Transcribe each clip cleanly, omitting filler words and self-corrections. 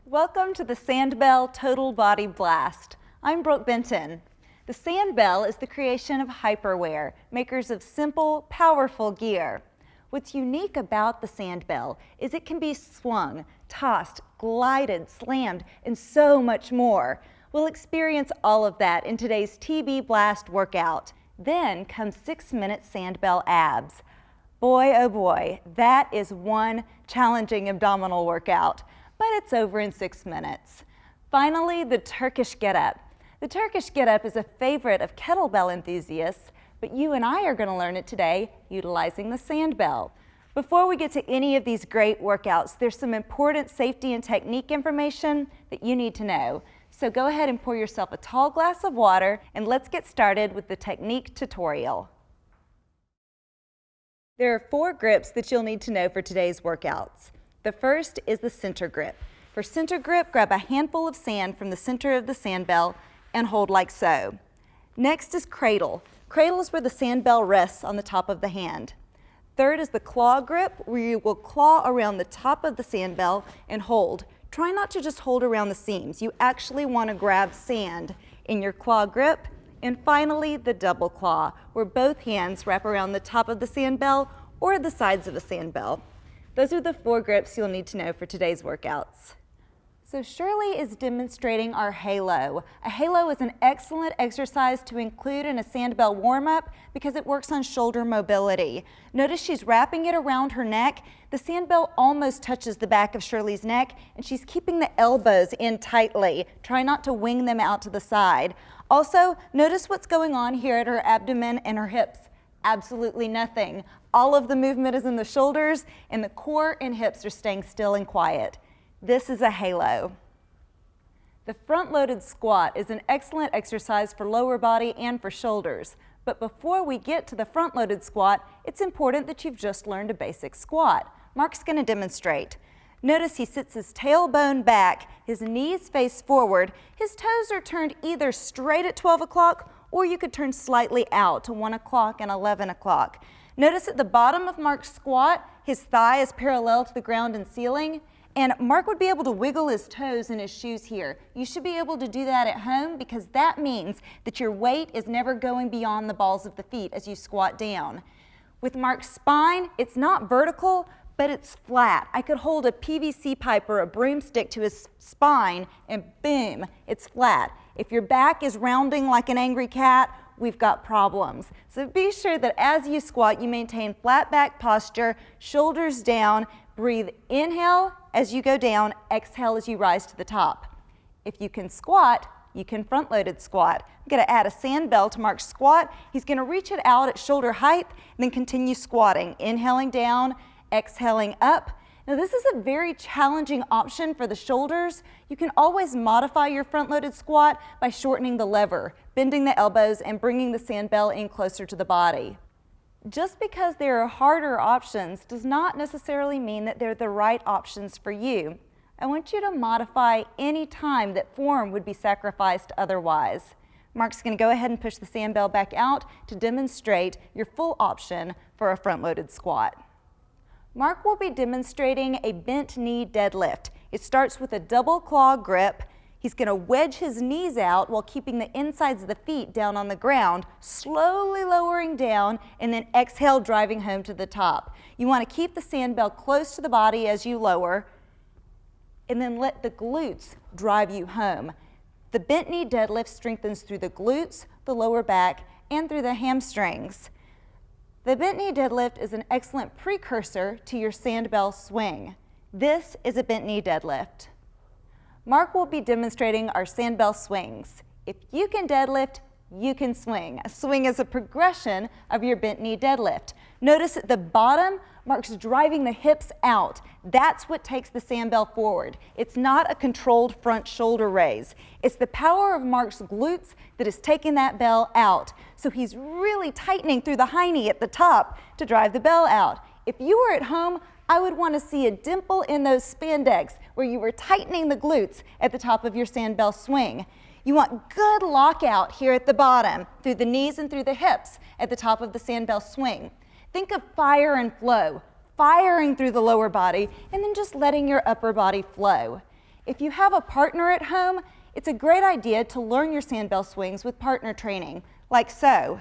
Welcome to the SandBell Total Body Blast. I'm Brook Benten. The SandBell is the creation of Hyperwear, makers of simple, powerful gear. What's unique about the SandBell is it can be swung, tossed, glided, slammed, and so much more. We'll experience all of that in today's TB Blast workout. Then comes 6-minute SandBell Abs. Boy, oh boy, that is one challenging abdominal workout, but it's over in 6 minutes. Finally, the Turkish Get Up. The Turkish Get Up is a favorite of kettlebell enthusiasts, but you and I are going to learn it today utilizing the SandBell. Before we get to any of these great workouts, there's some important safety and technique information that you need to know. So go ahead and pour yourself a tall glass of water and let's get started with the technique tutorial. There are 4 grips that you'll need to know for today's workouts. The first is the center grip. For center grip, grab a handful of sand from the center of the SandBell and hold like so. Next is cradle. Cradle is where the SandBell rests on the top of the hand. Third is the claw grip, where you will claw around the top of the SandBell and hold. Try not to just hold around the seams. You actually want to grab sand in your claw grip. And finally, the double claw, where both hands wrap around the top of the SandBell or the sides of a SandBell. Those are the 4 grips you'll need to know for today's workouts. So Shirley is demonstrating our halo. A halo is an excellent exercise to include in a SandBell warm-up because it works on shoulder mobility. Notice she's wrapping it around her neck. The SandBell almost touches the back of Shirley's neck, and she's keeping the elbows in tightly. Try not to wing them out to the side. Also, notice what's going on here at her abdomen and her hips. Absolutely nothing. All of the movement is in the shoulders, and the core and hips are staying still and quiet. This is a halo. The front-loaded squat is an excellent exercise for lower body and for shoulders. But before we get to the front-loaded squat, it's important that you've just learned a basic squat. Mark's going to demonstrate. Notice he sits his tailbone back, his knees face forward, his toes are turned either straight at 12 o'clock or you could turn slightly out to 1 o'clock and 11 o'clock. Notice at the bottom of Mark's squat, his thigh is parallel to the ground and ceiling, and Mark would be able to wiggle his toes in his shoes here. You should be able to do that at home because that means that your weight is never going beyond the balls of the feet as you squat down. With Mark's spine, it's not vertical, but it's flat. I could hold a PVC pipe or a broomstick to his spine and boom, it's flat. If your back is rounding like an angry cat, we've got problems. So be sure that as you squat, you maintain flat back posture, shoulders down, breathe inhale as you go down, exhale as you rise to the top. If you can squat, you can front-loaded squat. I'm going to add a SandBell to Mark's squat. He's going to reach it out at shoulder height and then continue squatting, inhaling down, exhaling up. Now this is a very challenging option for the shoulders. You can always modify your front-loaded squat by shortening the lever, bending the elbows, and bringing the SandBell in closer to the body. Just because there are harder options does not necessarily mean that they're the right options for you. I want you to modify any time that form would be sacrificed otherwise. Mark's going to go ahead and push the SandBell back out to demonstrate your full option for a front-loaded squat. Mark will be demonstrating a bent knee deadlift. It starts with a double claw grip. He's going to wedge his knees out while keeping the insides of the feet down on the ground, slowly lowering down, and then exhale, driving home to the top. You want to keep the SandBell close to the body as you lower, and then let the glutes drive you home. The bent knee deadlift strengthens through the glutes, the lower back, and through the hamstrings. The bent knee deadlift is an excellent precursor to your SandBell swing. This is a bent knee deadlift. Mark will be demonstrating our SandBell swings. If you can deadlift, you can swing. A swing is a progression of your bent knee deadlift. Notice at the bottom, Mark's driving the hips out. That's what takes the SandBell forward. It's not a controlled front shoulder raise. It's the power of Mark's glutes that is taking that bell out. So he's really tightening through the high knee at the top to drive the bell out. If you were at home, I would want to see a dimple in those spandex where you were tightening the glutes at the top of your SandBell swing. You want good lockout here at the bottom, through the knees and through the hips at the top of the SandBell swing. Think of fire and flow, firing through the lower body and then just letting your upper body flow. If you have a partner at home, it's a great idea to learn your SandBell swings with partner training, like so.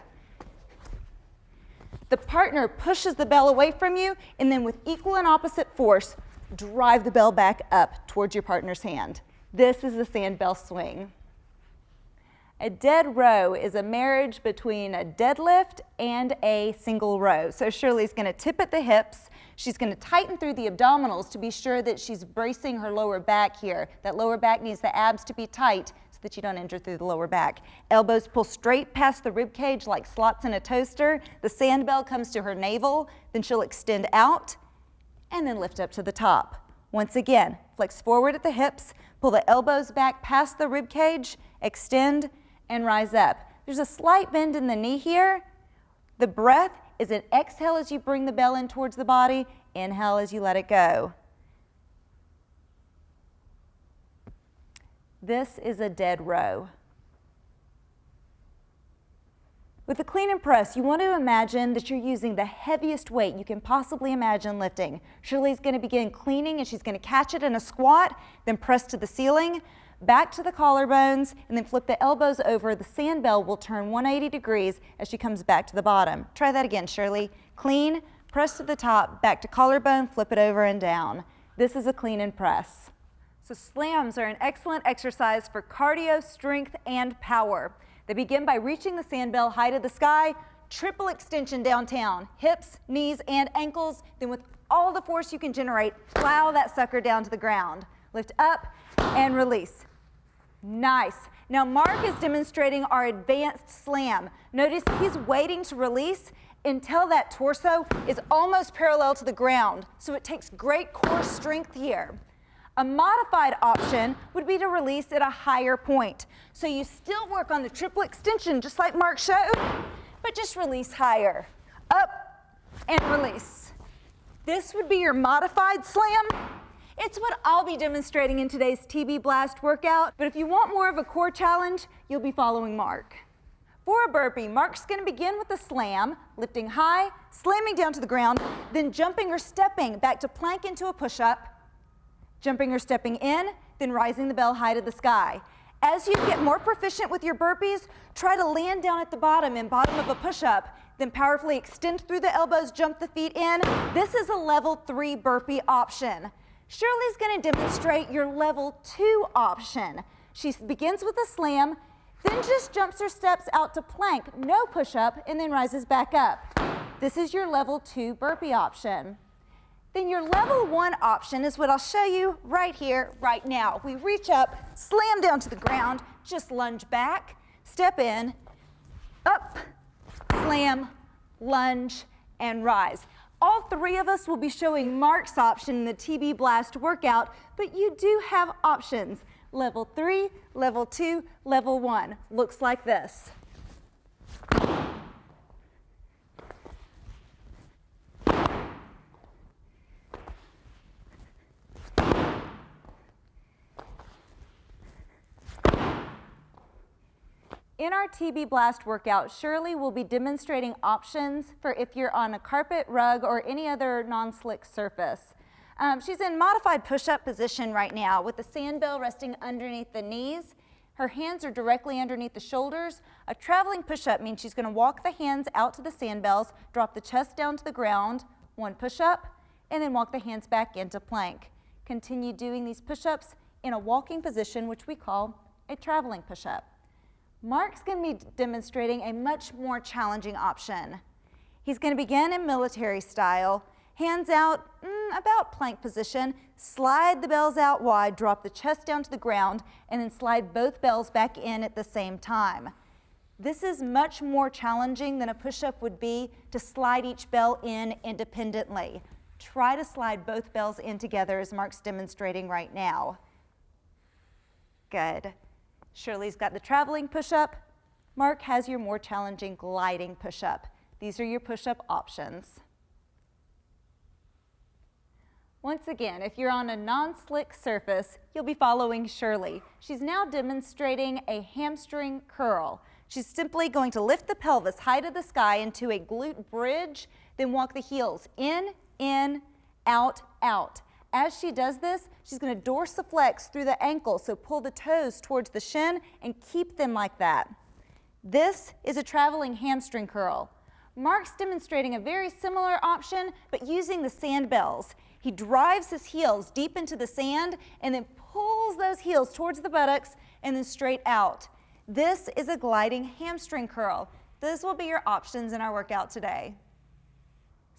The partner pushes the bell away from you, and then with equal and opposite force, drive the bell back up towards your partner's hand. This is the SandBell swing. A dead row is a marriage between a deadlift and a single row. So Shirley's going to tip at the hips. She's going to tighten through the abdominals to be sure that she's bracing her lower back here. That lower back needs the abs to be tight so that you don't injure through the lower back. Elbows pull straight past the rib cage like slots in a toaster. The SandBell comes to her navel, then she'll extend out and then lift up to the top. Once again, flex forward at the hips, pull the elbows back past the rib cage, extend, and rise up. There's a slight bend in the knee here. The breath is an exhale as you bring the bell in towards the body, inhale as you let it go. This is a dead row. With the clean and press, you want to imagine that you're using the heaviest weight you can possibly imagine lifting. Shirley's going to begin cleaning and she's going to catch it in a squat, then press to the ceiling, back to the collarbones, and then flip the elbows over. The SandBell will turn 180 degrees as she comes back to the bottom. Try that again, Shirley. Clean, press to the top, back to collarbone, flip it over and down. This is a clean and press. So slams are an excellent exercise for cardio, strength, and power. They begin by reaching the SandBell high to the sky, triple extension downtown, hips, knees, and ankles. Then with all the force you can generate, plow that sucker down to the ground. Lift up and release. Nice. Now Mark is demonstrating our advanced slam. Notice he's waiting to release until that torso is almost parallel to the ground. So it takes great core strength here. A modified option would be to release at a higher point. So you still work on the triple extension just like Mark showed, but just release higher. Up and release. This would be your modified slam. It's what I'll be demonstrating in today's TB Blast workout, but if you want more of a core challenge, you'll be following Mark. For a burpee, Mark's going to begin with a slam, lifting high, slamming down to the ground, then jumping or stepping back to plank into a push-up, jumping or stepping in, then rising the bell high to the sky. As you get more proficient with your burpees, try to land down at the bottom of a push-up, then powerfully extend through the elbows, jump the feet in. This is a level 3 burpee option. Shirley's going to demonstrate your level 2 option. She begins with a slam, then just jumps or steps out to plank, no push-up, and then rises back up. This is your level 2 burpee option. Then your level 1 option is what I'll show you right here, right now. We reach up, slam down to the ground, just lunge back, step in, up, slam, lunge, and rise. All 3 of us will be showing Mark's option in the TB Blast workout, but you do have options. Level 3, level 2, level 1. Looks like this. In our TB Blast workout, Shirley will be demonstrating options for if you're on a carpet, rug, or any other non-slick surface. She's in modified push-up position right now with the SandBell resting underneath the knees. Her hands are directly underneath the shoulders. A traveling push-up means she's going to walk the hands out to the SandBells, drop the chest down to the ground, 1 push-up, and then walk the hands back into plank. Continue doing these push-ups in a walking position, which we call a traveling push-up. Mark's going to be demonstrating a much more challenging option. He's going to begin in military style, hands out about plank position, slide the bells out wide, drop the chest down to the ground, and then slide both bells back in at the same time. This is much more challenging than a push-up would be to slide each bell in independently. Try to slide both bells in together as Mark's demonstrating right now. Good. Shirley's got the traveling push-up. Mark has your more challenging gliding push-up. These are your push-up options. Once again, if you're on a non-slick surface, you'll be following Shirley. She's now demonstrating a hamstring curl. She's simply going to lift the pelvis high to the sky into a glute bridge, then walk the heels in, out, out. As she does this, she's going to dorsiflex through the ankle, so pull the toes towards the shin and keep them like that. This is a traveling hamstring curl. Mark's demonstrating a very similar option, but using the SandBells. He drives his heels deep into the sand and then pulls those heels towards the buttocks and then straight out. This is a gliding hamstring curl. Those will be your options in our workout today.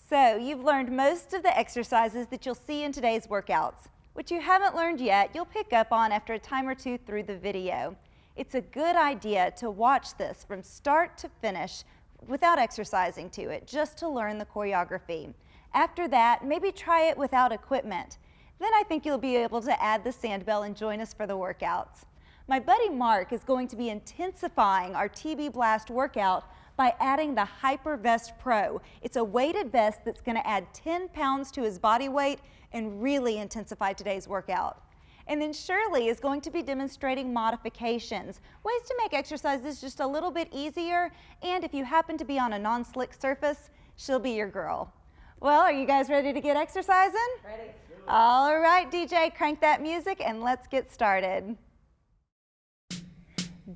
So you've learned most of the exercises that you'll see in today's workouts. What you haven't learned yet, you'll pick up on after a time or two through the video. It's a good idea to watch this from start to finish without exercising to it, just to learn the choreography. After that, maybe try it without equipment. Then I think you'll be able to add the SandBell and join us for the workouts. My buddy Mark is going to be intensifying our TB Blast workout by adding the Hyper Vest Pro. It's a weighted vest that's going to add 10 pounds to his body weight and really intensify today's workout. And then Shirley is going to be demonstrating modifications, ways to make exercises just a little bit easier, and if you happen to be on a non-slick surface, she'll be your girl. Well, are you guys ready to get exercising? Ready. All right, DJ, crank that music and let's get started.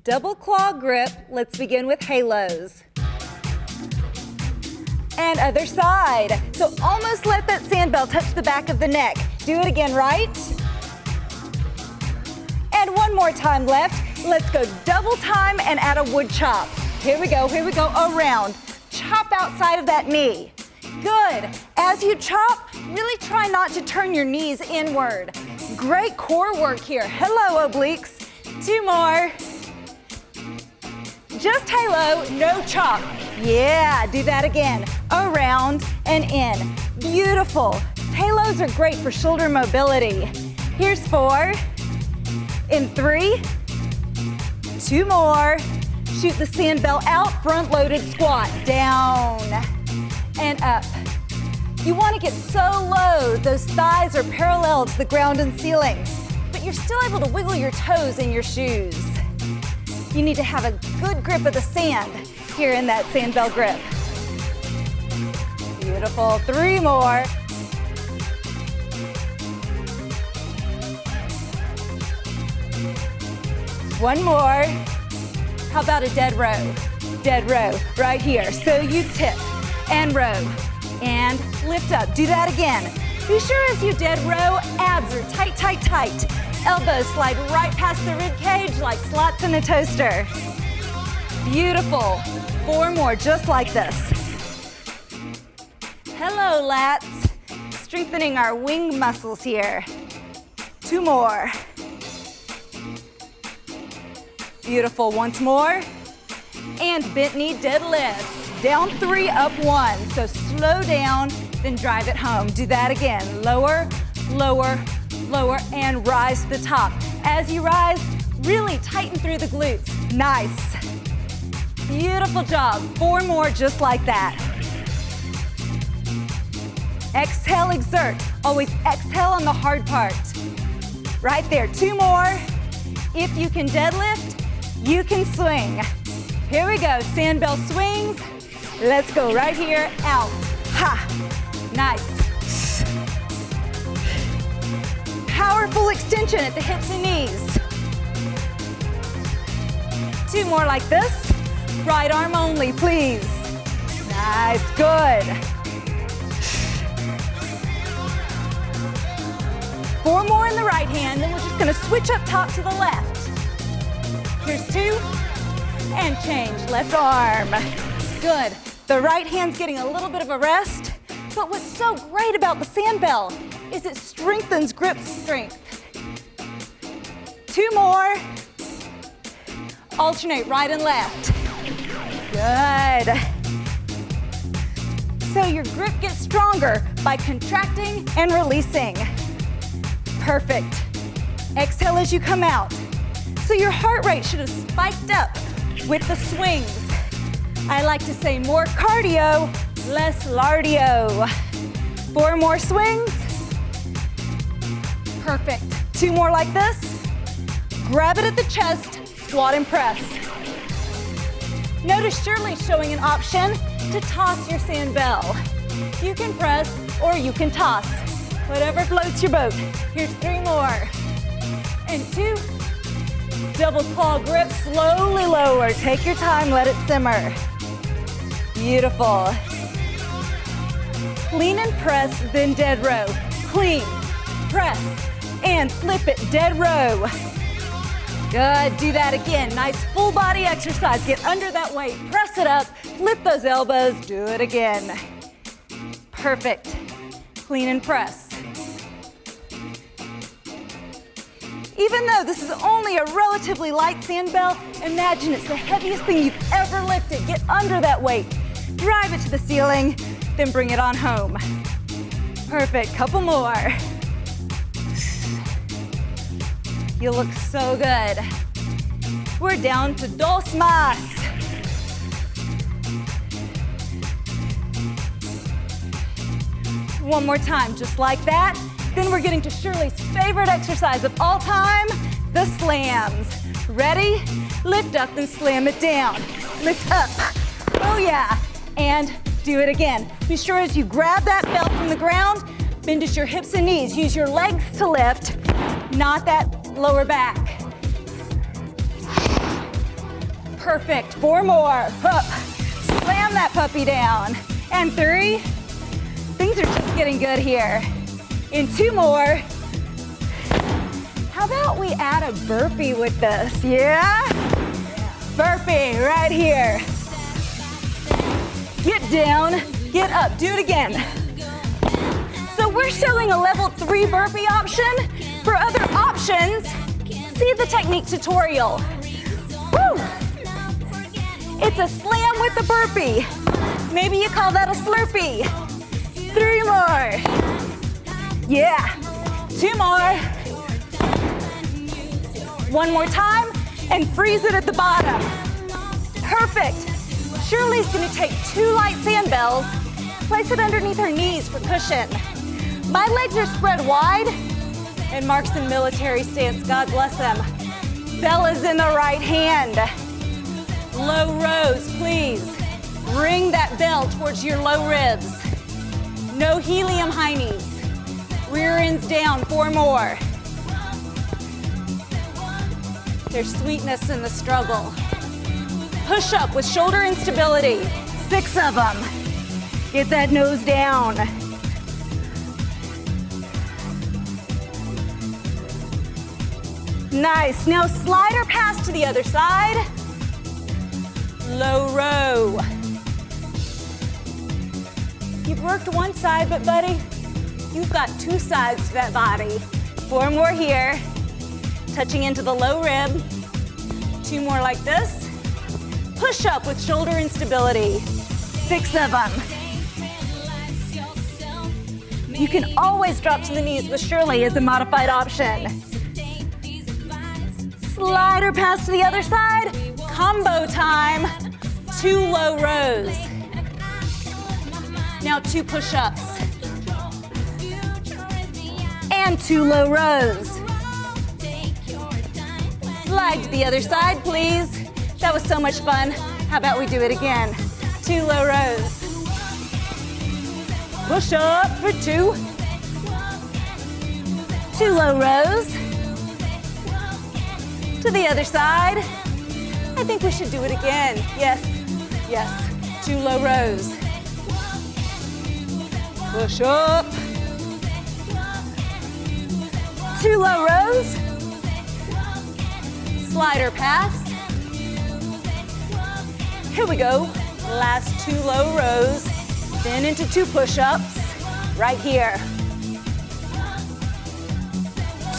Double claw grip, let's begin with halos. And other side. So almost let that SandBell touch the back of the neck. Do it again, right? And one more time left. Let's go double time and add a wood chop. Here we go, around. Chop outside of that knee. Good. As you chop, really try not to turn your knees inward. Great core work here. Hello, obliques. 2 more. Just halo, no chop. Yeah, do that again. Around and in. Beautiful. Halos are great for shoulder mobility. Here's 4. In 3. 2 more. Shoot the SandBell out, front-loaded squat. Down and up. You want to get so low, those thighs are parallel to the ground and ceiling, but you're still able to wiggle your toes in your shoes. You need to have a good grip of the sand here in that SandBell grip. Beautiful. 3 more. One more. How about a dead row? Dead row right here. So you tip and row and lift up. Do that again. Be sure as you dead row, abs are tight, tight, tight. Elbows slide right past the rib cage like slots in a toaster. Beautiful. 4 more, just like this. Hello, lats. Strengthening our wing muscles here. 2 more. Beautiful, once more. And bent knee deadlift. Down 3, up 1. So slow down, then drive it home. Do that again. Lower, lower, lower, and rise to the top. As you rise, really tighten through the glutes. Nice. Beautiful job. 4 more just like that. Exhale, exert. Always exhale on the hard part. Right there. 2 more. If you can deadlift, you can swing. Here we go. SandBell swings. Let's go right here. Out. Ha. Nice. Powerful extension at the hips and knees. 2 more like this. Right arm only, please. Nice, good. 4 more in the right hand, then we're just gonna switch up top to the left. Here's 2, and change, left arm. Good. The right hand's getting a little bit of a rest, but what's so great about the SandBell is it strengthens grip strength. 2 more. Alternate right and left. Good. So your grip gets stronger by contracting and releasing. Perfect. Exhale as you come out. So your heart rate should have spiked up with the swings. I like to say more cardio, less lardio. 4 more swings. Perfect. 2 more like this. Grab it at the chest, squat and press. Notice Shirley's showing an option to toss your SandBell. You can press or you can toss. Whatever floats your boat. Here's 3 more. And 2. Double claw grip, slowly lower. Take your time, let it simmer. Beautiful. Clean and press, then dead row. Clean, press, and flip it, dead row. Good, do that again. Nice full body exercise. Get under that weight, press it up, flip those elbows, do it again. Perfect. Clean and press. Even though this is only a relatively light SandBell, imagine it's the heaviest thing you've ever lifted. Get under that weight, drive it to the ceiling, then bring it on home. Perfect, couple more. You look so good. We're down to dos más. One more time, just like that. Then we're getting to Shirley's favorite exercise of all time, the slams. Ready? Lift up and slam it down. Lift up. Oh yeah. And do it again. Be sure as you grab that belt from the ground, bend at your hips and knees. Use your legs to lift, not that lower back. Perfect. 4 more. Up. Slam that puppy down. And 3. Things are just getting good here. In 2 more. How about we add a burpee with this? Yeah? Burpee right here. Get down, get up. Do it again. So we're showing a level 3 burpee option. For other options, see the technique tutorial. Woo! It's a slam with a burpee. Maybe you call that a slurpee. 3 more. Yeah. 2 more. 1 more time, and freeze it at the bottom. Perfect. Shirley's gonna take 2 light SandBells, place it underneath her knees for cushion. My legs are spread wide, and Mark's in military stance, God bless him. Bell is in the right hand. Low rows, please. Bring that bell towards your low ribs. No helium high knees. Rear ends down, 4 more. There's sweetness in the struggle. Push up with shoulder instability. 6 of them. Get that nose down. Nice. Now slider pass to the other side. Low row. You've worked one side, but buddy, you've got 2 sides to that body. 4 more here. Touching into the low rib. 2 more like this. Push up with shoulder instability. 6 of them. You can always drop to the knees with Shirley as a modified option. Slider pass to the other side. Combo time. 2 low rows. Now 2 push-ups. And 2 low rows. Slide to the other side, please. That was so much fun. How about we do it again? 2 low rows. Push up for 2. 2 low rows. To the other side. I think we should do it again. Yes, yes. 2 low rows. Push up. 2 low rows. Slider pass. Here we go. Last 2 low rows. Then into 2 push-ups. Right here.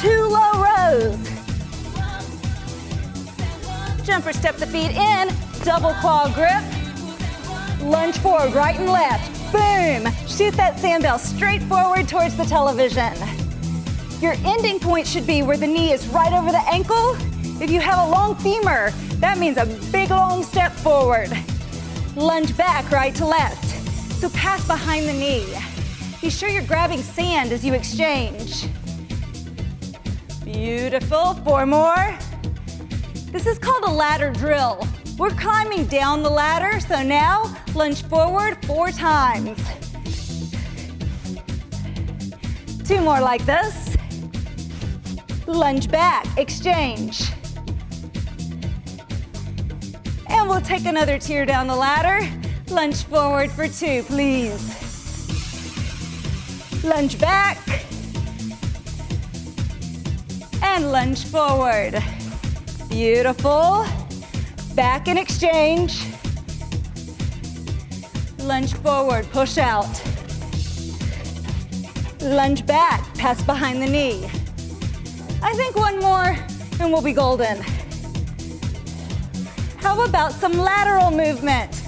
2 low rows. Jumper step the feet in. Double claw grip. Lunge forward, right and left. Boom! Shoot that SandBell straight forward towards the television. Your ending point should be where the knee is right over the ankle. If you have a long femur, that means a big long step forward. Lunge back, right to left. So pass behind the knee. Be sure you're grabbing sand as you exchange. Beautiful. 4 more. This is called a ladder drill. We're climbing down the ladder, so now lunge forward 4 times. 2 more like this. Lunge back, exchange. And we'll take another tier down the ladder. Lunge forward for 2, please. Lunge back. And lunge forward. Beautiful. Back and exchange. Lunge forward, push out. Lunge back, pass behind the knee. I think one more and we'll be golden. How about some lateral movement?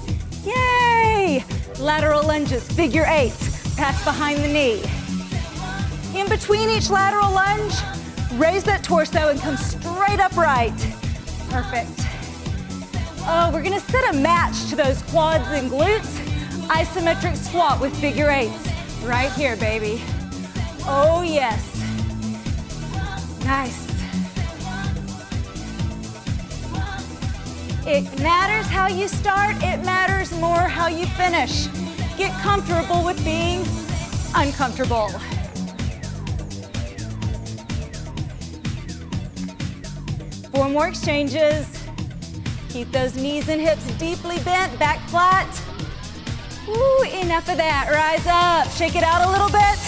Yay! Lateral lunges, figure 8, pass behind the knee. In between each lateral lunge, raise that torso and come straight upright. Perfect. Oh, we're gonna set a match to those quads and glutes. Isometric squat with figure 8s. Right here, baby. Oh, yes. Nice. It matters how you start, it matters more how you finish. Get comfortable with being uncomfortable. Four more exchanges. Keep those knees and hips deeply bent, back flat. Ooh, enough of that. Rise up, shake it out a little bit.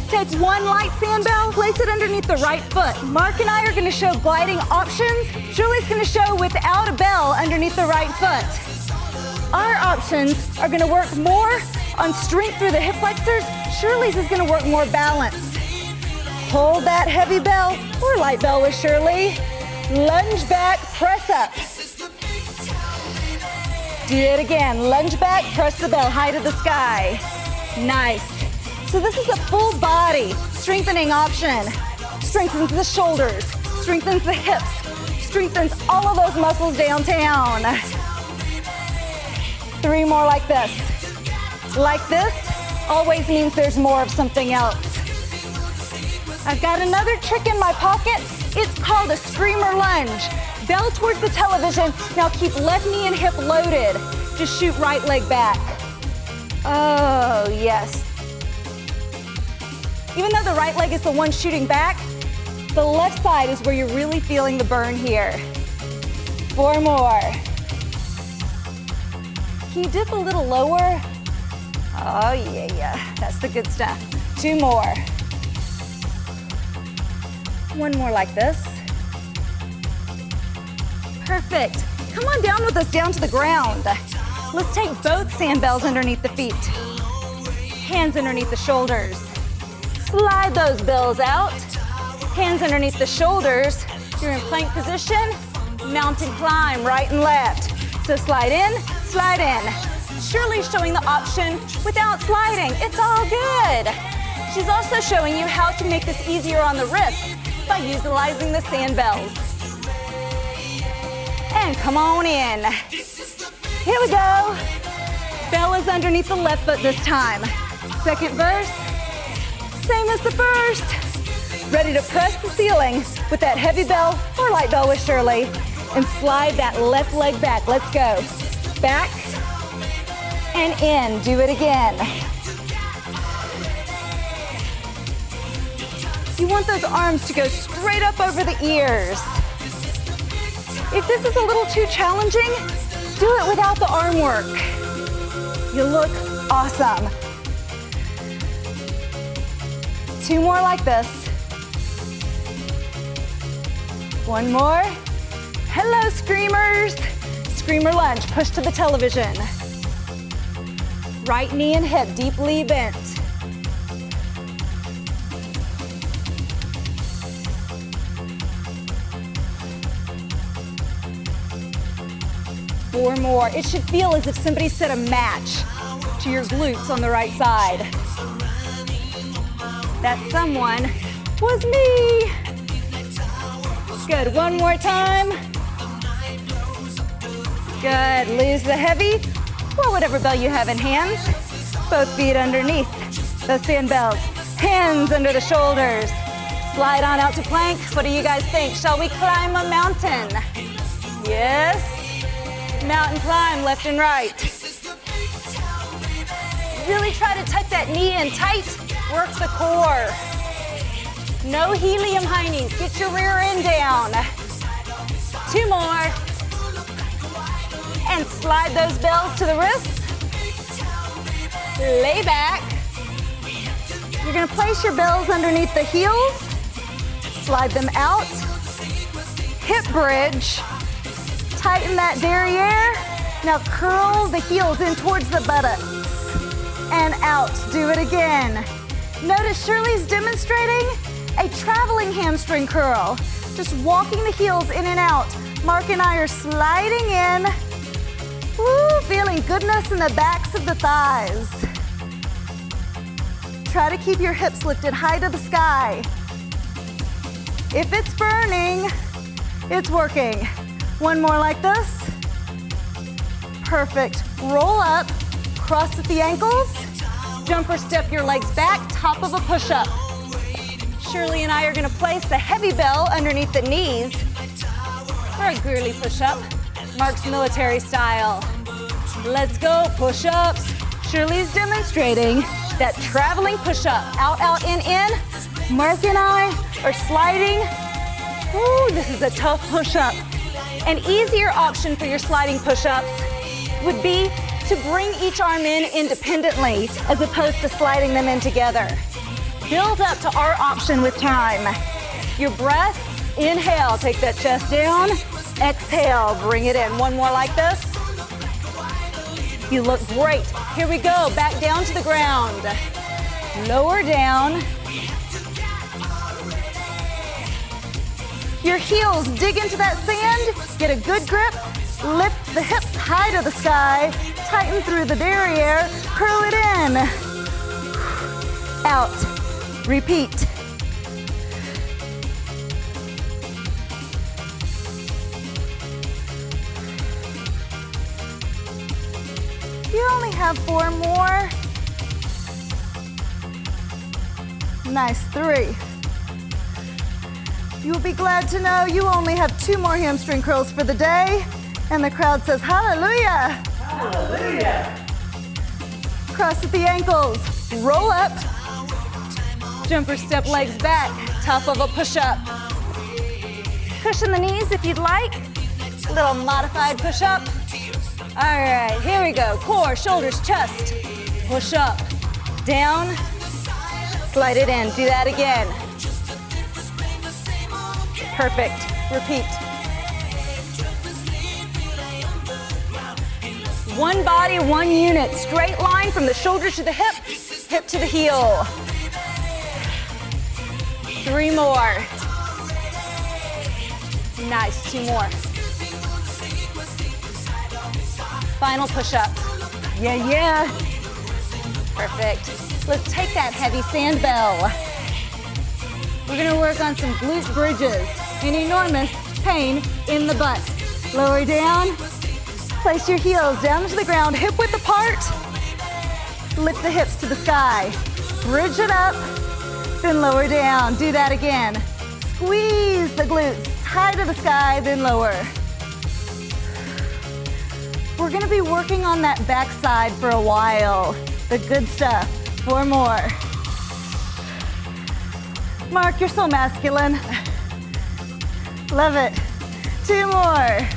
Take one light SandBell, place it underneath the right foot. Mark and I are gonna show gliding options. Shirley's gonna show without a bell underneath the right foot. Our options are gonna work more on strength through the hip flexors. Shirley's is gonna work more balance. Hold that heavy bell or light bell with Shirley. Lunge back, press up. Do it again. Lunge back, press the bell high to the sky. Nice. So this is a full body strengthening option. Strengthens the shoulders, strengthens the hips, strengthens all of those muscles downtown. 3 more like this. Like this always means there's more of something else. I've got another trick in my pocket. It's called a screamer lunge. Bell towards the television. Now keep left knee and hip loaded. Just shoot right leg back. Oh, yes. Even though the right leg is the one shooting back, the left side is where you're really feeling the burn here. 4 more. Can you dip a little lower? Oh, yeah. That's the good stuff. 2 more. 1 more like this. Perfect. Come on down with us down to the ground. Let's take both SandBells underneath the feet. Hands underneath the shoulders. Slide those bells out. Hands underneath the shoulders. You're in plank position. Mountain climb, right and left. So slide in, slide in. Shirley's showing the option without sliding. It's all good. She's also showing you how to make this easier on the wrist by utilizing the SandBells. And come on in. Here we go. Bell is underneath the left foot this time. Second verse, same as the first. Ready to press the ceiling with that heavy bell or light bell with Shirley and slide that left leg back. Let's go. Back and in. Do it again. You want those arms to go straight up over the ears. If this is a little too challenging, do it without the arm work. You look awesome. 2 more like this. 1 more. Hello, screamers. Screamer lunge, push to the television. Right knee and hip deeply bent. Four more. It should feel as if somebody set a match to your glutes on the right side. That someone was me. Good. 1 more time. Good. Lose the heavy or whatever bell you have in hands. Both feet underneath the SandBells. Hands under the shoulders. Slide on out to plank. What do you guys think? Shall we climb a mountain? Yes. Mountain climb, left and right. Really try to tuck that knee in tight. Work the core. No helium high knees. Get your rear end down. 2 more. And slide those bells to the wrists. Lay back. You're gonna place your bells underneath the heels. Slide them out. Hip bridge. Tighten that derriere. Now curl the heels in towards the buttocks. And out. Do it again. Notice Shirley's demonstrating a traveling hamstring curl. Just walking the heels in and out. Mark and I are sliding in. Woo, feeling goodness in the backs of the thighs. Try to keep your hips lifted high to the sky. If it's burning, it's working. One more like this. Perfect. Roll up, cross at the ankles, jump or step your legs back, top of a push-up. Shirley and I are gonna place the heavy bell underneath the knees for a girly push-up, Mark's military style. Let's go, push-ups. Shirley's demonstrating that traveling push-up. Out, out, in. Mark and I are sliding. Ooh, this is a tough push-up. An easier option for your sliding push-ups would be to bring each arm in independently as opposed to sliding them in together. Build up to our option with time. Your breath, inhale, take that chest down. Exhale, bring it in. One more like this. You look great. Here we go, back down to the ground. Lower down. Your heels dig into that sand, get a good grip, lift the hips high to the sky, tighten through the derriere, curl it in. Out. Repeat. You only have 4 more. Nice, 3. You'll be glad to know you only have 2 more hamstring curls for the day, and the crowd says hallelujah. Hallelujah. Cross at the ankles, roll up, jump or step legs back, top of a push-up. Cushion the knees if you'd like. A little modified push-up. All right, here we go. Core, shoulders, chest. Push up, down, slide it in. Do that again. Perfect. Repeat. One body, one unit. Straight line from the shoulder to the hip, hip to the heel. 3 more. Nice, 2 more. Final push-up. Yeah. Perfect. Let's take that heavy SandBell. We're gonna work on some glute bridges. An enormous pain in the butt. Lower down. Place your heels down to the ground, hip width apart. Lift the hips to the sky. Bridge it up, then lower down. Do that again. Squeeze the glutes, high to the sky, then lower. We're gonna be working on that backside for a while. The good stuff. 4 more. Mark, you're so masculine. Love it. 2 more.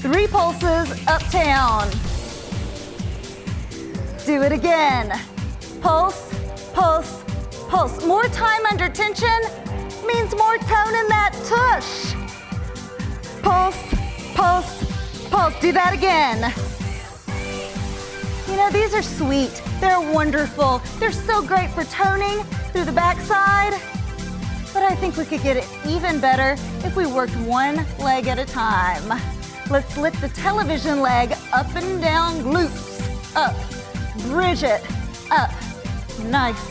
Three pulses, uptown. Do it again. Pulse, pulse, pulse. More time under tension means more tone in that tush. Pulse, pulse, pulse. Do that again. You know, these are sweet. They're wonderful. They're so great for toning through the backside. But I think we could get it even better if we worked one leg at a time. Let's lift the television leg up and down, glutes up. Bridge it up. Nice.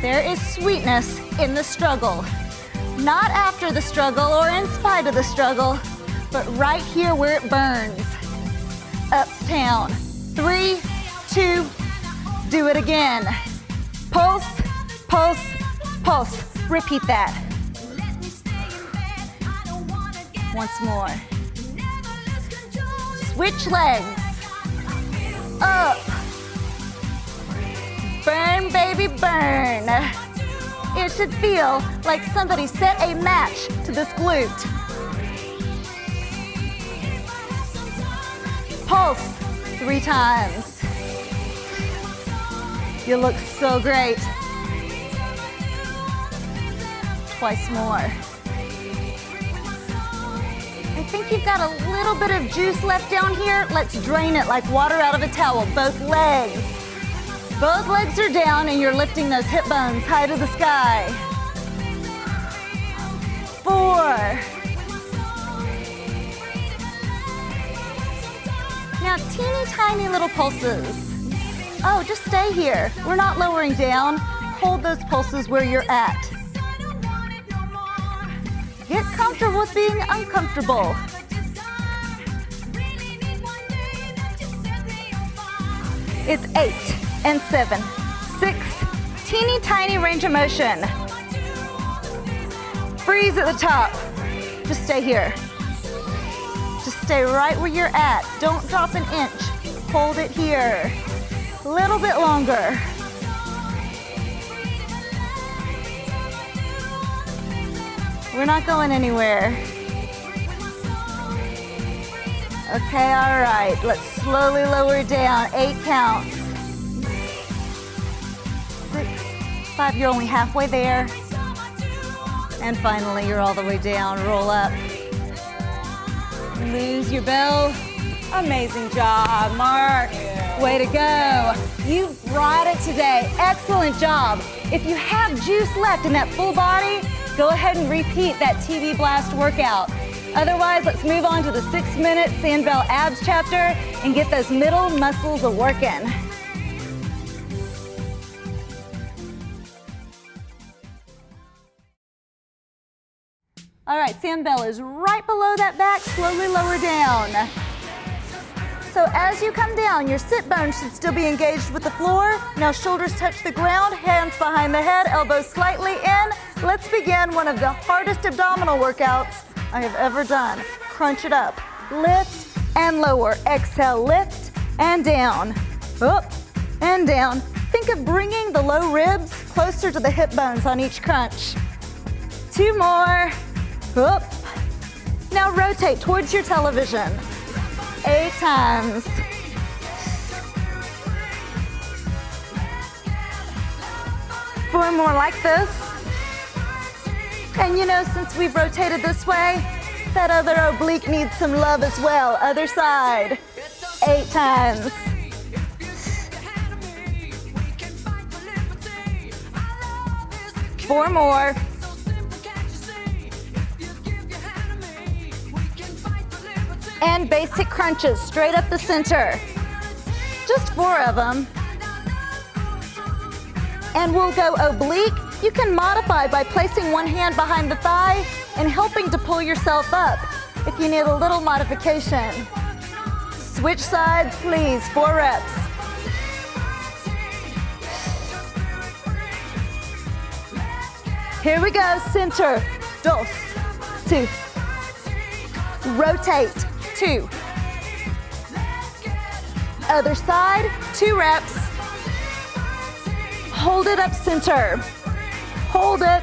There is sweetness in the struggle. Not after the struggle or in spite of the struggle, but right here where it burns. Uptown. 3, 2, do it again. Pulse, pulse, pulse. Repeat that. Once more. Switch legs. Up, Burn, baby, burn. It should feel like somebody set a match to this glute. Pulse 3 times. You look so great. Twice more. I think you've got a little bit of juice left down here. Let's drain it like water out of a towel. Both legs. Both legs are down and you're lifting those hip bones high to the sky. 4. Now, teeny tiny little pulses. Oh, just stay here. We're not lowering down. Hold those pulses where you're at. Get comfortable with being uncomfortable. It's 8 and 7, 6, teeny tiny range of motion. Freeze at the top. Just stay here. Just stay right where you're at. Don't drop an inch. Hold it here. A little bit longer. We're not going anywhere. Okay, all right. Let's slowly lower down. 8 counts. 6, 5, you're only halfway there. And finally, you're all the way down. Roll up. Lose your bell. Amazing job, Mark. Way to go. You brought it today. Excellent job. If you have juice left in that full body, go ahead and repeat that TV Blast workout. Otherwise, let's move on to the 6-minute SandBell Abs chapter and get those middle muscles a-working. All right, SandBell is right below that back. Slowly lower down. So as you come down, your sit bones should still be engaged with the floor. Now shoulders touch the ground, hands behind the head, elbows slightly in. Let's begin one of the hardest abdominal workouts I have ever done. Crunch it up. Lift and lower. Exhale, lift and down. Up and down. Think of bringing the low ribs closer to the hip bones on each crunch. 2 more. Up. Now rotate towards your television. 8 times. Four more like this. And you know, since we've rotated this way, that other oblique needs some love as well. Other side. 8 times. 4 more. And basic crunches straight up the center. Just 4 of them. And we'll go oblique. You can modify by placing one hand behind the thigh and helping to pull yourself up if you need a little modification. Switch sides, please. 4 reps. Here we go. Center. Dos. 2. Rotate. 2. Other side, 2 reps. Hold it up center. Hold it.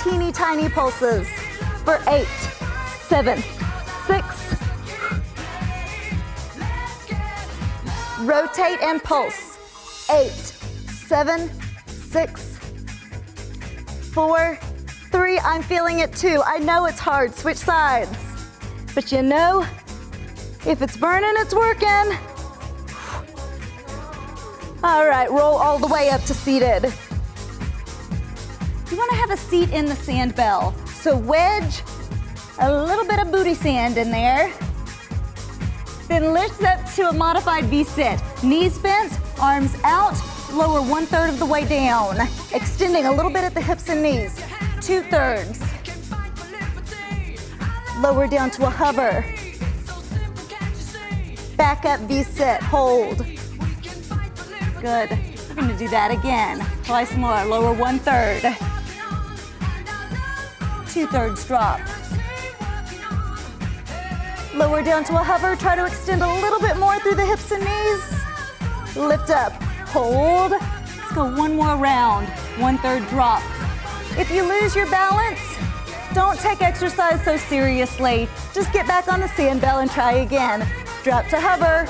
Teeny tiny pulses for 8, 7, 6. Rotate and pulse. 8, 7, 6, 4, 3. I'm feeling it too. I know it's hard. Switch sides. But you know, if it's burning, it's working. All right, roll all the way up to seated. You want to have a seat in the SandBell. So wedge a little bit of booty sand in there. Then lift up to a modified V-sit. Knees bent, arms out, lower 1/3 of the way down. Extending a little bit at the hips and knees. 2/3. Lower down to a hover. Back up, V-sit, hold. Good. We're gonna do that again. Twice more, lower 1/3. 2/3 drop. Lower down to a hover, try to extend a little bit more through the hips and knees. Lift up, hold. Let's go one more round, 1/3 drop. If you lose your balance, don't take exercise so seriously. Just get back on the SandBell and try again. Drop to hover.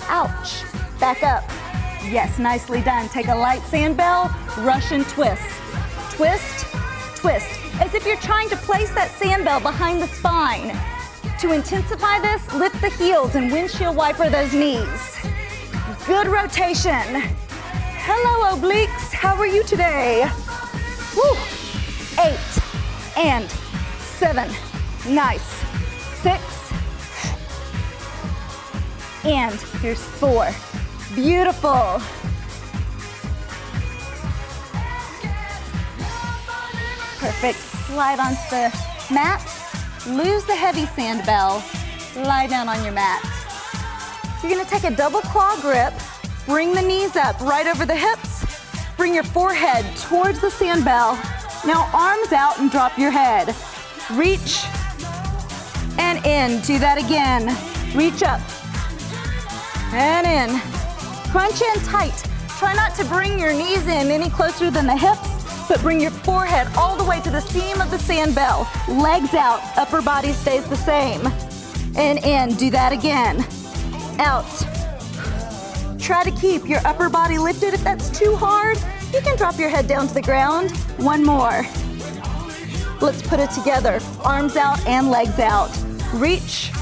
Ouch. Back up. Yes, nicely done. Take a light SandBell, Russian twist. Twist, twist. As if you're trying to place that SandBell behind the spine. To intensify this, lift the heels and windshield wiper those knees. Good rotation. Hello, obliques. How are you today? Woo. 8 and 7. Nice. 6. And here's 4. Beautiful. Perfect. Slide onto the mat. Lose the heavy SandBell. Lie down on your mat. You're gonna take a double claw grip. Bring the knees up right over the hips. Bring your forehead towards the SandBell. Now arms out and drop your head. Reach and in. Do that again. Reach up and in. Crunch in tight. Try not to bring your knees in any closer than the hips, but bring your forehead all the way to the seam of the SandBell. Legs out, upper body stays the same. And in. Do that again. Out. Try to keep your upper body lifted. If that's too hard, you can drop your head down to the ground. One more. Let's put it together. Arms out and legs out. Reach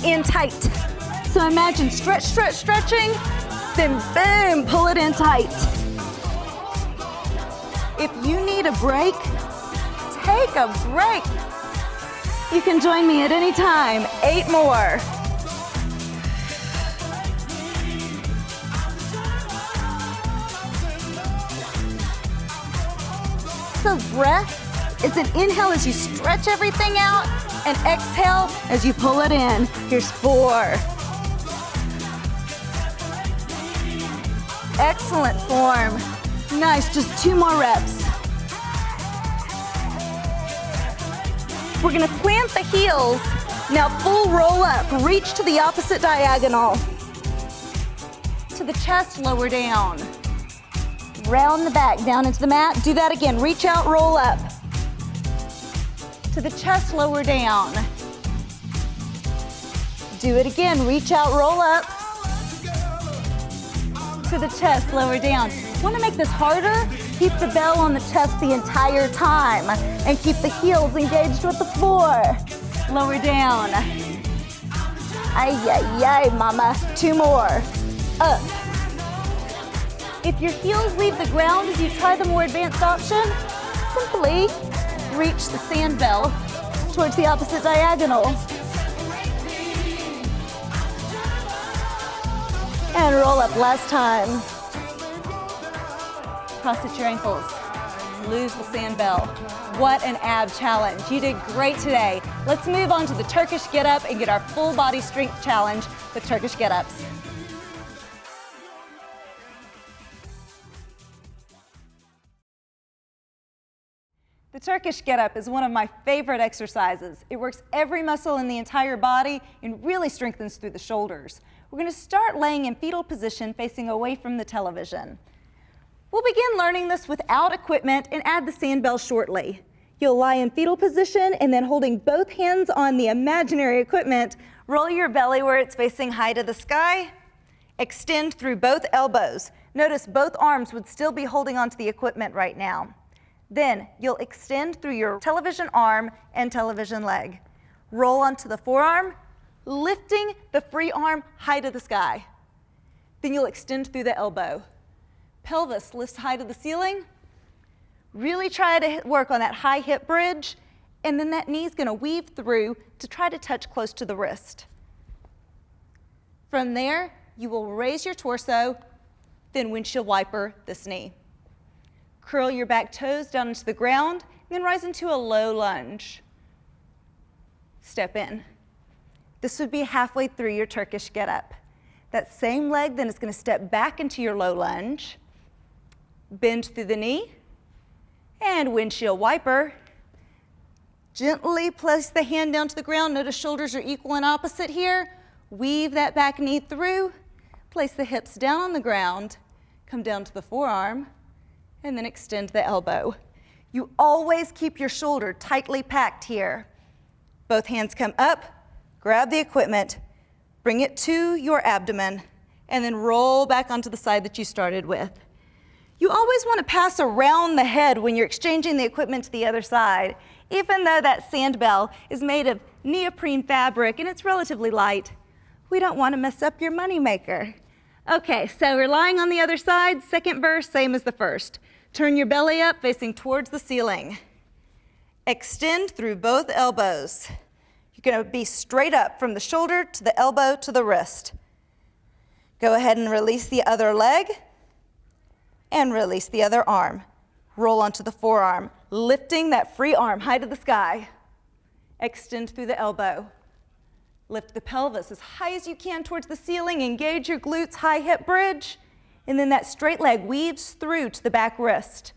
in tight. So imagine stretch, stretch, stretching, then boom, pull it in tight. If you need a break, take a break. You can join me at any time. 8 more. So breath is an inhale as you stretch everything out, and exhale as you pull it in. Here's 4. Excellent form. Nice, just 2 more reps. We're gonna plant the heels. Now full roll up, reach to the opposite diagonal. To the chest, lower down. Round the back, down into the mat. Do that again, reach out, roll up. To the chest, lower down. Do it again, reach out, roll up. To the chest, lower down. Want to make this harder? Keep the bell on the chest the entire time and keep the heels engaged with the floor. Lower down. Ay, ay, ay, mama. 2 more. Up. If your heels leave the ground as you try the more advanced option, simply reach the SandBell towards the opposite diagonal. And roll up last time. Cross-stitch your ankles. Lose the SandBell. What an ab challenge. You did great today. Let's move on to the Turkish Get Up and get our full body strength challenge with Turkish Get Ups. The Turkish Get Up is one of my favorite exercises. It works every muscle in the entire body and really strengthens through the shoulders. We're going to start laying in fetal position facing away from the television. We'll begin learning this without equipment and add the SandBell shortly. You'll lie in fetal position and then holding both hands on the imaginary equipment, roll your belly where it's facing high to the sky, extend through both elbows. Notice both arms would still be holding onto the equipment right now. Then you'll extend through your television arm and television leg. Roll onto the forearm, lifting the free arm high to the sky. Then you'll extend through the elbow. Pelvis lifts high to the ceiling. Really try to work on that high hip bridge, and then that knee's gonna weave through to try to touch close to the wrist. From there, you will raise your torso, then windshield wiper this knee. Curl your back toes down into the ground, then rise into a low lunge. Step in. This would be halfway through your Turkish Get Up. That same leg then is going to step back into your low lunge, bend through the knee, and windshield wiper. Gently place the hand down to the ground. Notice shoulders are equal and opposite here. Weave that back knee through. Place the hips down on the ground, come down to the forearm, and then extend the elbow. You always keep your shoulder tightly packed here. Both hands come up, grab the equipment, bring it to your abdomen, and then roll back onto the side that you started with. You always want to pass around the head when you're exchanging the equipment to the other side, even though that SandBell is made of neoprene fabric and it's relatively light. We don't want to mess up your moneymaker. Okay, so we're lying on the other side, second verse, same as the first. Turn your belly up, facing towards the ceiling. Extend through both elbows. You're going to be straight up from the shoulder to the elbow to the wrist. Go ahead and release the other leg and release the other arm. Roll onto the forearm, lifting that free arm high to the sky. Extend through the elbow. Lift the pelvis as high as you can towards the ceiling. Engage your glutes, high hip bridge. And then that straight leg weaves through to the back wrist.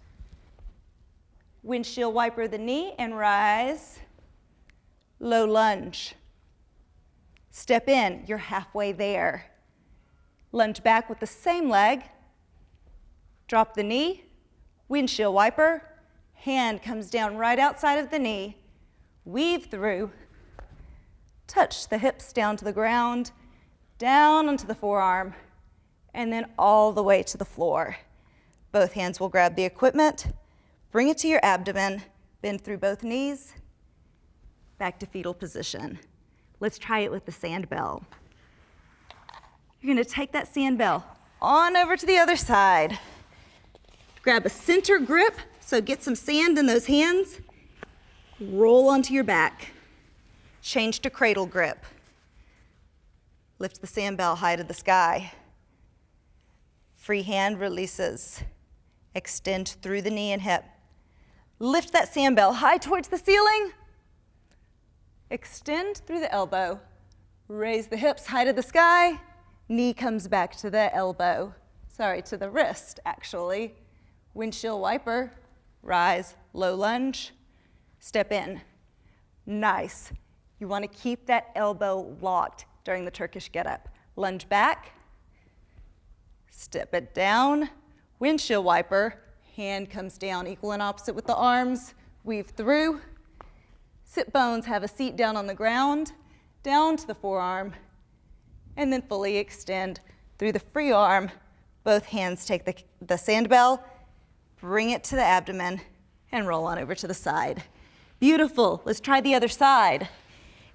Windshield wiper the knee and rise. Low lunge. Step in, you're halfway there. Lunge back with the same leg. Drop the knee, windshield wiper, hand comes down right outside of the knee, weave through, touch the hips down to the ground, down onto the forearm, and then all the way to the floor. Both hands will grab the equipment, bring it to your abdomen, bend through both knees, back to fetal position. Let's try it with the SandBell. You're going to take that SandBell on over to the other side. Grab a center grip, so get some sand in those hands. Roll onto your back. Change to cradle grip. Lift the SandBell high to the sky. Free hand releases. Extend through the knee and hip. Lift that SandBell high towards the ceiling. Extend through the elbow. Raise the hips high to the sky. Knee comes back to the elbow. To the wrist, actually. Windshield wiper, rise, low lunge, step in. Nice. You want to keep that elbow locked during the Turkish Get Up. Lunge back, step it down, windshield wiper, hand comes down, equal and opposite with the arms, weave through. Sit bones have a seat down on the ground, down to the forearm, and then fully extend through the free arm. Both hands take the SandBell, bring it to the abdomen, and roll on over to the side. Beautiful. Let's try the other side.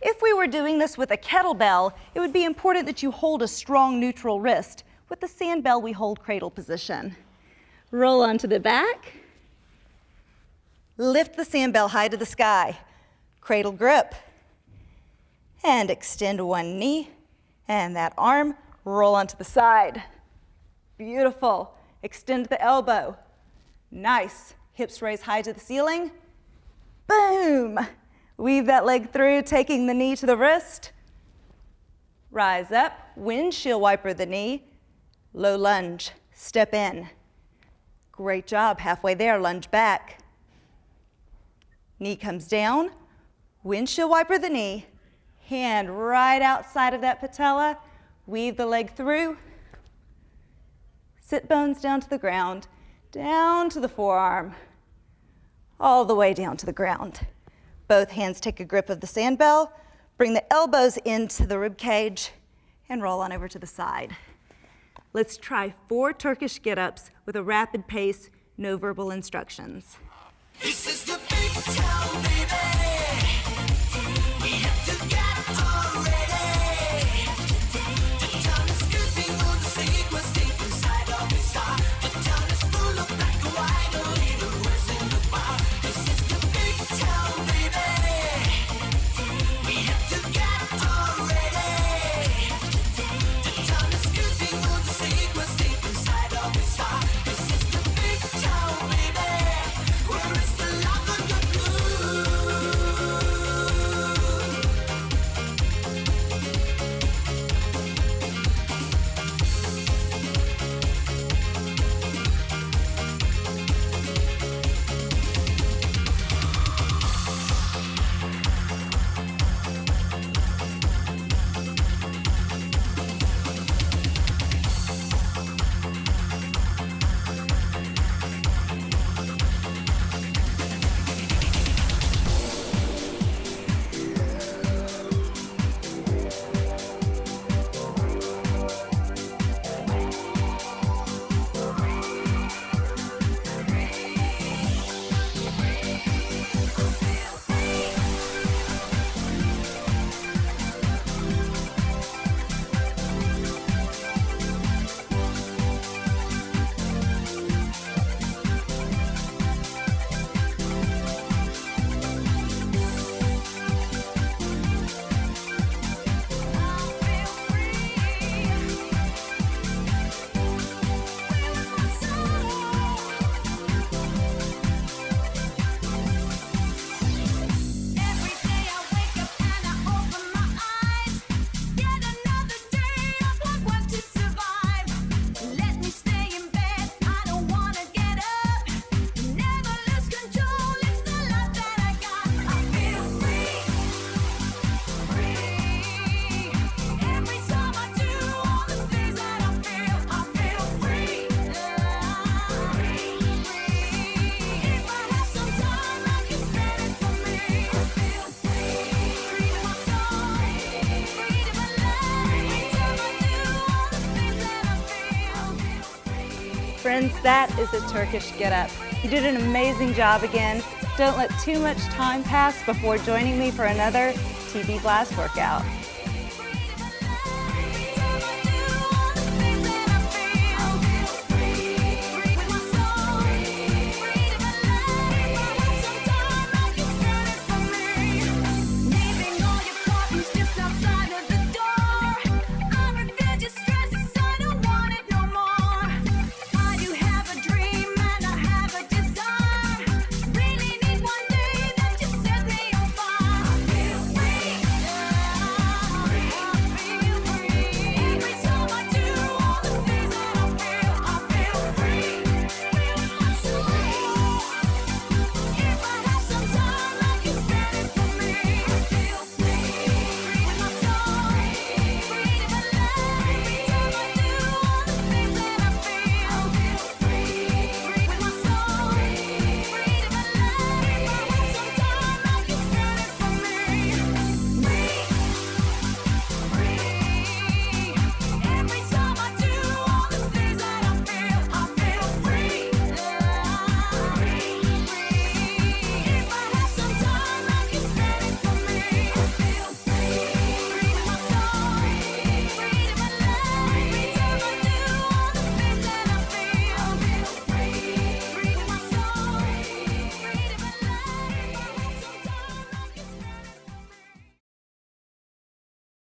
If we were doing this with a kettlebell, it would be important that you hold a strong neutral wrist. With the SandBell, we hold cradle position. Roll onto the back. Lift the SandBell high to the sky. Cradle grip. And extend one knee and that arm. Roll onto the side. Beautiful. Extend the elbow. Nice. Hips raise high to the ceiling. Boom. Weave that leg through, taking the knee to the wrist. Rise up, windshield wiper the knee. Low lunge, step in. Great job, halfway there, lunge back. Knee comes down, windshield wiper the knee. Hand right outside of that patella. Weave the leg through. Sit bones down to the ground. Down to the forearm, all the way down to the ground. Both hands take a grip of the SandBell, bring the elbows into the rib cage, and roll on over to the side. Let's try 4 Turkish get-ups with a rapid pace, no verbal instructions. This is the big town, baby. We have to get already. The town is skipping on the sequence deep inside of its heart. The town is full of black and white, only the words in the bar. This is the big town, baby. We have to get already. The town is skipping on the sequence deep inside of its heart. This is the big town, baby. Where is the love of your blues? friends, that is a Turkish Get Up. You did an amazing job again. Don't let too much time pass before joining me for another TB Blast workout.